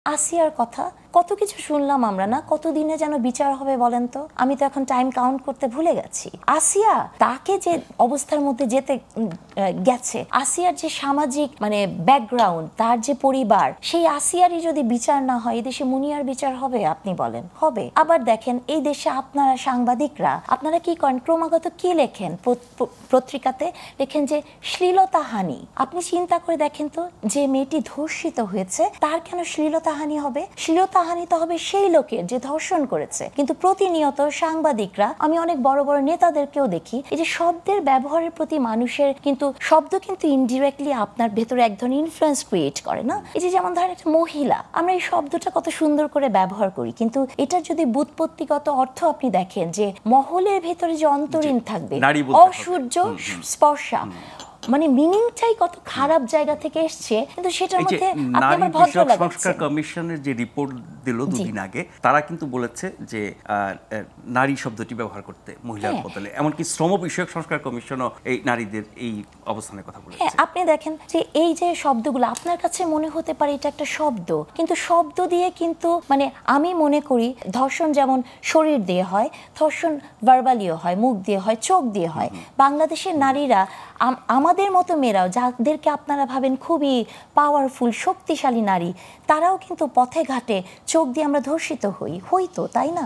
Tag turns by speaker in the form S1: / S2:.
S1: আসিয়ার কথা কত কিছু শুনলাম আমরা না, কতদিনে যেন বিচার হবে বলেন তো? আমি তো এখন টাইম কাউন্ট করতে ভুলে গেছি। আসিয়া তাকে যে অবস্থার মধ্যে যেতে গেছে, আসিয়ার যে সামাজিক মানে ব্যাকগ্রাউন্ড, তার যে পরিবার, সেই আসিয়ারই যদি বিচার না হয়, এই দেশে মুনিয়ার বিচার হবে? আপনি বলেন হবে? আবার দেখেন এই দেশে আপনারা সাংবাদিকরা আপনারা কি করেন? ক্রমাগত কি লেখেন পত্রিকাতে? লেখেন যে শ্লীলতাহানি। আপনি চিন্তা করে দেখেন তো, যে মেয়েটি ধর্ষিত হয়েছে তার কেন শ্লীলতাহানি হবে? শ্লীলতাহানি তো হবে সেই লোকের যে ধর্ষণ করেছে। কিন্তু প্রতিনিয়ত সাংবাদিকরা, আমি অনেক বড় বড় নেতাদেরকেও দেখি, এই যে শব্দের ব্যবহারের প্রতি মানুষের কিন্তু শব্দ কিন্তু ইনডিরেক্টলি আপনার ভেতরে এক ধরনের ইনফ্লুয়েন্স ক্রিয়েট করে না? এই যে যেমন ধরেন একটা মহিলা, আমরা এই শব্দটা কত সুন্দর করে ব্যবহার করি, কিন্তু এটার যদি ব্যুৎপত্তিগত অর্থ আপনি দেখেন, যে মহলের ভেতরে যে অন্তরীণ থাকবে, অসূর্য স্পর্শা, মানে মিনিংটাই কত খারাপ জায়গা থেকে এসছে। কিন্তু সেটার মধ্যে আপনি আমার ভদ্র লাগাচ্ছেন।
S2: সংস্কার কমিশনের যে রিপোর্ট দিল দুদিন আগে, তারা কিন্তু বলেছে যে নারী শব্দটি ব্যবহার করতে মহিলার বদলে, এমনকি শ্রম বিষয়ক সংস্কার কমিশনও এই নারীদের এই অবস্থানের কথা বলেছে।
S1: আপনি দেখেন যে এই যে শব্দগুলো আপনার কাছে মনে হতে পারে এটা একটা শব্দ, কিন্তু শব্দ দিয়ে কিন্তু মানে আমি মনে করি ধর্ষণ যেমন শরীর দিয়ে হয়, ধর্ষণ ভার্বালিও হয়, মুখ দিয়ে হয়, চোখ দিয়ে হয়। বাংলাদেশের নারীরা, আমাদের মতো মেয়েরাও, যাদেরকে আপনারা ভাবেন খুবই পাওয়ারফুল শক্তিশালী নারী, তারাও কিন্তু পথে ঘাটে চোখ দিয়ে আমরা ধর্ষিত হই তো, তাই না?